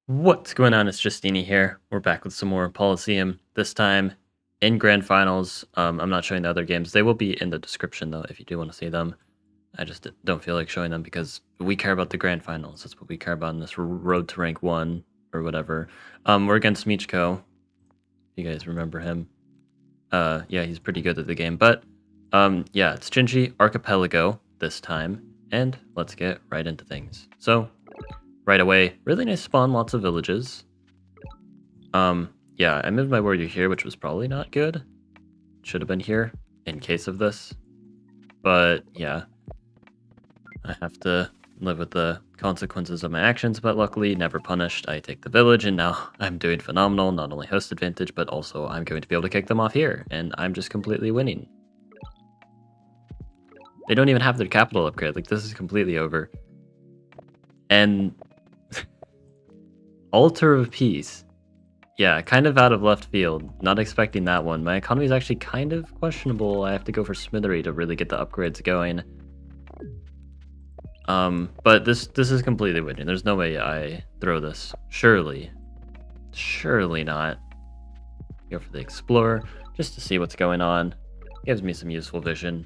What's going on? It's Justeeni here. We're back with some more Polyseum, this time in Grand Finals. I'm not showing the other games. They will be in the description, though, if you do want to see them. I just don't feel like showing them because we care about the Grand Finals. That's what we care about in this road to rank 1 or whatever. We're against Michiko. You guys remember him. Yeah, he's pretty good at the game. But, yeah, it's Shinji Archipelago this time. And let's get right into things. So, right away, really nice spawn, lots of villages. Yeah, I moved my warrior here, which was probably not good. Should have been here in case of this. But yeah, I have to live with the consequences of my actions, but luckily never punished. I take the village and now I'm doing phenomenal, not only host advantage, but also I'm going to be able to kick them off here, and I'm just completely winning. They don't even have their capital upgrade, like this is completely over. And Altar of Peace. Yeah, kind of out of left field. Not expecting that one. My economy is actually kind of questionable. I have to go for Smithery to really get the upgrades going. But this is completely winning. There's no way I throw this. Surely. Surely not. Go for the Explorer, just to see what's going on. Gives me some useful vision.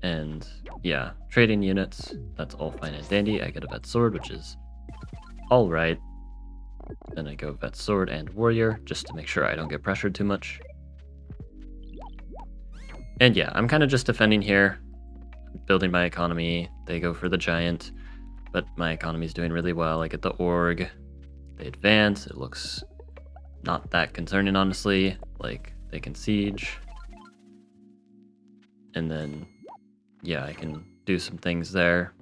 And yeah, trading units. That's all fine and dandy. I get a vet sword, which is alright. Then I go vet sword and warrior, just to make sure I don't get pressured too much. And yeah, I'm kind of just defending here, building my economy. They go for the giant, but my economy is doing really well. I get the org. They advance. It looks not that concerning, honestly. Like, they can siege. And then, yeah, I can do some things there.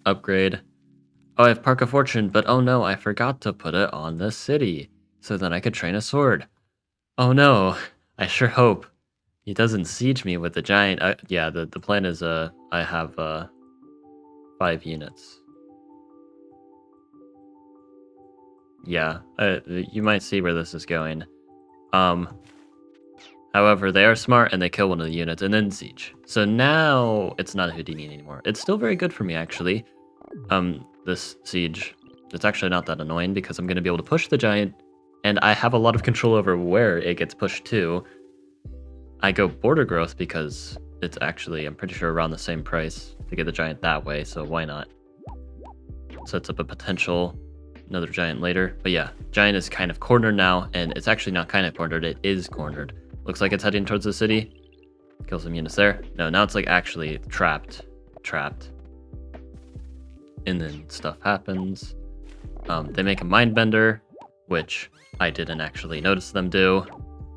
Upgrade. Oh, I have Park of Fortune, but oh no, I forgot to put it on the city, so then I could train a sword. Oh no, I sure hope he doesn't siege me with the giant. Yeah, the plan is I have 5 units. Yeah, you might see where this is going. However, they are smart and they kill one of the units and then siege. So now it's not a Houdini anymore. It's still very good for me, actually. This siege, it's actually not that annoying because I'm going to be able to push the giant, and I have a lot of control over where it gets pushed to. I go border growth because it's actually, I'm pretty sure, around the same price to get the giant that way, so why not? Sets up a potential another giant later. But yeah, giant is kind of cornered now, and it's actually not kind of cornered, it is cornered. Looks like it's heading towards the city. Kill some units there. No, now it's like actually trapped. And then stuff happens. They make a mindbender, which I didn't actually notice them do.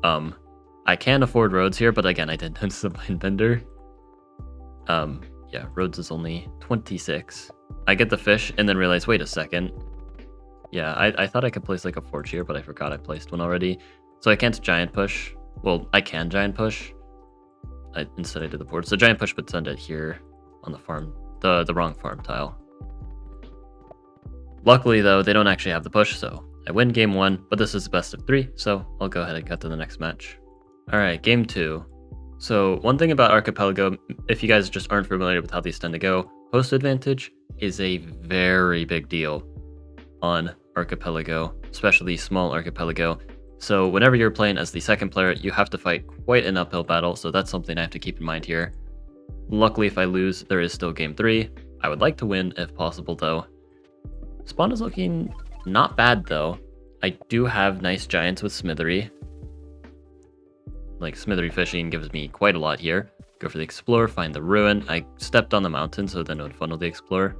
I can afford roads here, but again, I didn't notice the mindbender. Yeah, roads is only 26. I get the fish and then realize, wait a second. Yeah, I thought I could place like a forge here, but I forgot I placed one already. So I can't giant push. Well, I can giant push. Instead I did the board. So giant push would send it here on the farm, the wrong farm tile. Luckily, though, they don't actually have the push, so I win game 1, but this is the best of 3, so I'll go ahead and cut to the next match. Alright, game 2. So one thing about Archipelago, if you guys just aren't familiar with how these tend to go, host advantage is a very big deal on Archipelago, especially small Archipelago. So whenever you're playing as the second player, you have to fight quite an uphill battle, so that's something I have to keep in mind here. Luckily, if I lose, there is still game 3. I would like to win if possible, though. Spawn is looking not bad, though. I do have nice giants with Smithery. Like, Smithery fishing gives me quite a lot here. Go for the Explorer, find the Ruin. I stepped on the mountain, so then it would funnel the Explorer.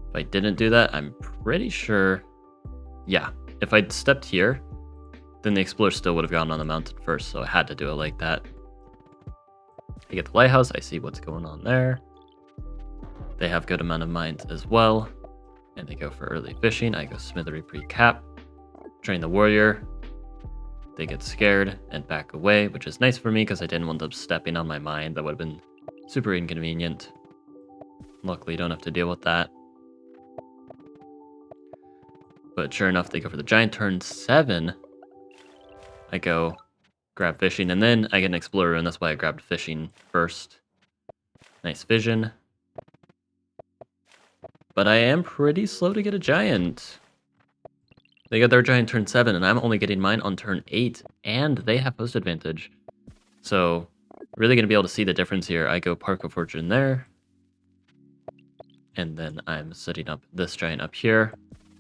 If I didn't do that, I'm pretty sure... Yeah, if I'd stepped here, then the Explorer still would have gone on the mountain first, so I had to do it like that. I get the Lighthouse, I see what's going on there. They have good amount of mines as well. And they go for early fishing. I go Smithery pre-cap. Train the warrior. They get scared and back away, which is nice for me because I didn't want them stepping on my mine. That would have been super inconvenient. Luckily, you don't have to deal with that. But sure enough, they go for the giant turn 7. I go grab fishing, and then I get an explorer, and that's why I grabbed fishing first. Nice vision. But I am pretty slow to get a giant. They got their giant turn 7, and I'm only getting mine on turn 8, and they have post advantage. So, really going to be able to see the difference here. I go Park of Fortune there, and then I'm setting up this giant up here.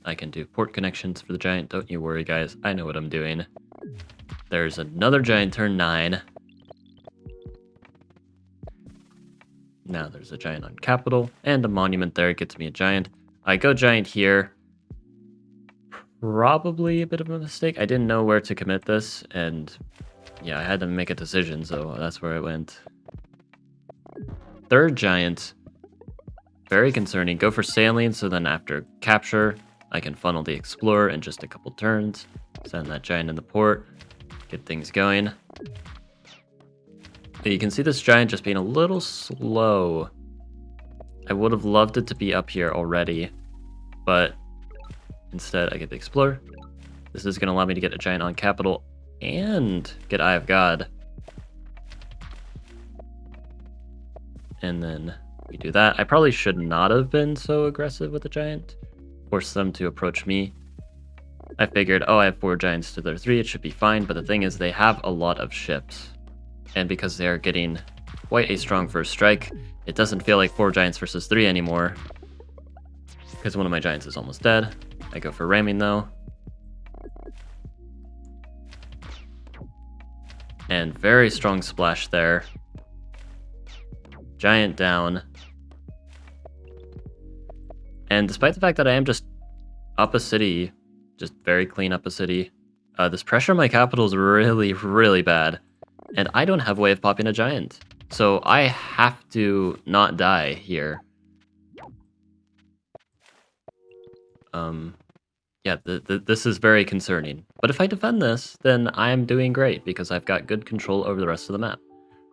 I can do port connections for the giant. Don't you worry, guys. I know what I'm doing. There's another giant turn 9. Now there's a giant on capital, and a monument there gets me a giant. I go giant here. Probably a bit of a mistake. I didn't know where to commit this, and yeah, I had to make a decision, so that's where I went. Third giant. Very concerning. Go for sailing, so then after capture, I can funnel the explorer in just a couple turns. Send that giant in the port. Get things going. You can see this giant just being a little slow. I would have loved it to be up here already, but instead I get the explorer. This is going to allow me to get a giant on capital and get Eye of God. And then we do that. I probably should not have been so aggressive with the giant. Force them to approach me. I figured, oh, I have 4 giants to their 3, it should be fine, but the thing is they have a lot of ships. And because they are getting quite a strong first strike, it doesn't feel like 4 giants versus 3 anymore. Because one of my giants is almost dead. I go for ramming though. And very strong splash there. Giant down. And despite the fact that I am just up a city, just very clean up a city, this pressure on my capital is really, really bad. And I don't have a way of popping a giant. So I have to not die here. Yeah, this is very concerning. But if I defend this, then I'm doing great because I've got good control over the rest of the map.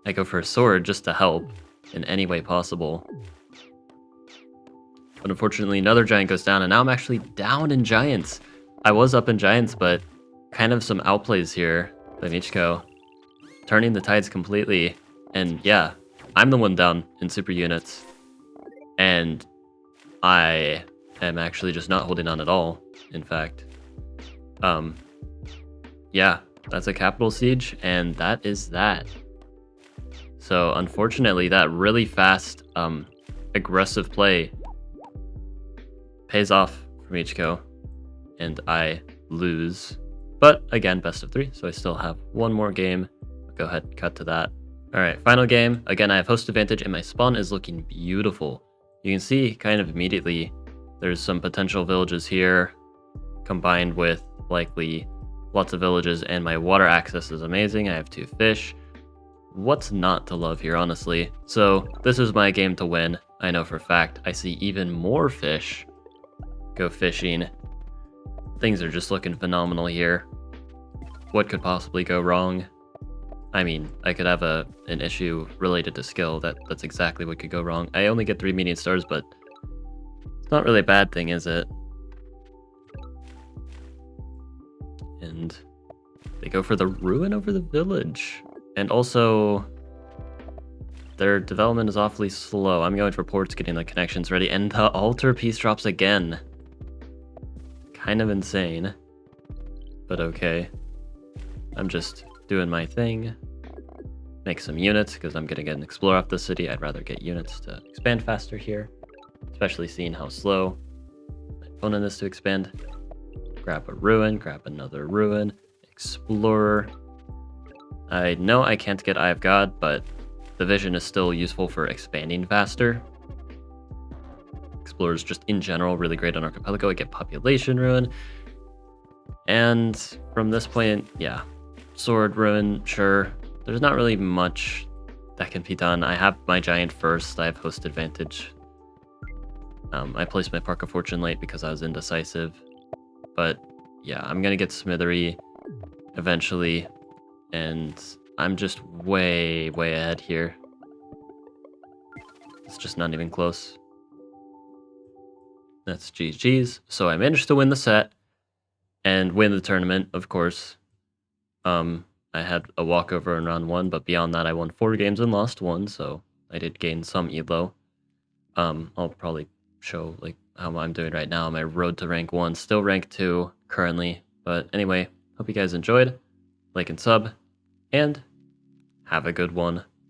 I go for a sword just to help in any way possible. But unfortunately, another giant goes down, and now I'm actually down in giants. I was up in giants, but kind of some outplays here by Michiko. Turning the tides completely, and yeah, I'm the one down in super units, and I am actually just not holding on at all, in fact. Yeah, that's a capital siege, and that is that. So unfortunately, that really fast, aggressive play pays off for Michiko, and I lose. But again, best of 3, so I still have one more game. Go ahead and cut to that. All right, final game. Again, I have host advantage and my spawn is looking beautiful. You can see kind of immediately there's some potential villages here combined with likely lots of villages, and my water access is amazing. I have 2 fish. What's not to love here, honestly? So this is my game to win. I know for a fact. I see even more fish. Go fishing. Things are just looking phenomenal here. What could possibly go wrong? I mean, I could have an issue related to skill. That's exactly what could go wrong. I only get 3 median stars, but it's not really a bad thing, is it? And they go for the ruin over the village. And also, their development is awfully slow. I'm going for ports, getting the connections ready, and the altar piece drops again. Kind of insane, but okay. I'm just doing my thing. Make some units, because I'm going to get an explorer off the city. I'd rather get units to expand faster here, especially seeing how slow my opponent is to expand. Grab a ruin, grab another ruin, explorer. I know I can't get Eye of God, but the vision is still useful for expanding faster. Explorers just in general really great on Archipelago. I get population ruin. And from this point, yeah, sword ruin, sure. There's not really much that can be done. I have my giant first. I have host advantage. I placed my Park of Fortune late because I was indecisive. But yeah, I'm going to get Smithery eventually. And I'm just way, way ahead here. It's just not even close. That's GG's. So I managed to win the set and win the tournament, of course. I had a walkover in round 1, but beyond that, I won 4 games and lost 1, so I did gain some elo. I'll probably show like how I'm doing right now on my road to rank 1. Still rank 2 currently. But anyway, hope you guys enjoyed. Like and sub, and have a good one.